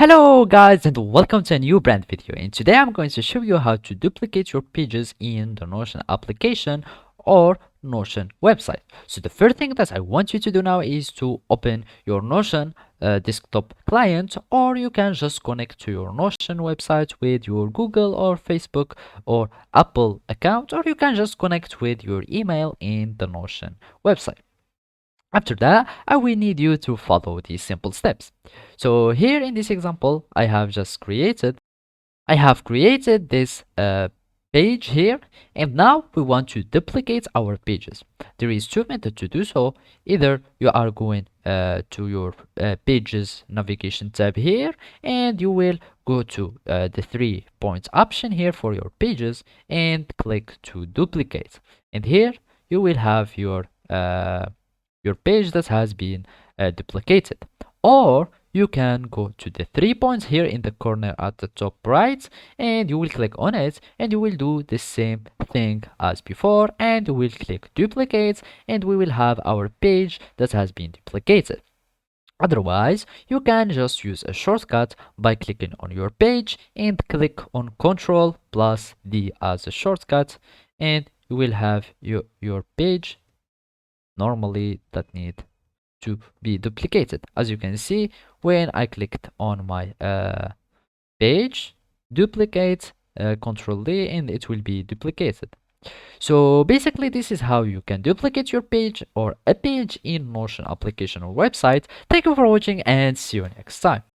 Hello guys and welcome to a new brand video, and today I'm going to show you how to duplicate your pages in the Notion application or Notion website. So the first thing that I want you to do now is to open your Notion desktop client, or you can just connect to your Notion website with your Google or Facebook or Apple account, or you can just connect with your email in the Notion website. After that, I will need you to follow these simple steps. So here in this example, I have created this page here, and now we want to duplicate our pages. There is two methods to do so. Either you are going to your pages navigation tab here, and you will go to the 3 points option here for your pages and click to duplicate. And here you will have your page that has been duplicated. Or you can go to the 3 points here in the corner at the top right, and you will click on it, and you will do the same thing as before, and you will click duplicate, and we will have our page that has been duplicated. Otherwise, you can just use a shortcut by clicking on your page and click on Ctrl plus D as a shortcut, and you will have your page normally that need to be duplicated. As you can see, when I clicked on my page, duplicate, Control D, and it will be duplicated. So basically, this is how you can duplicate your page or a page in Notion application or website. Thank you for watching, and see you next time.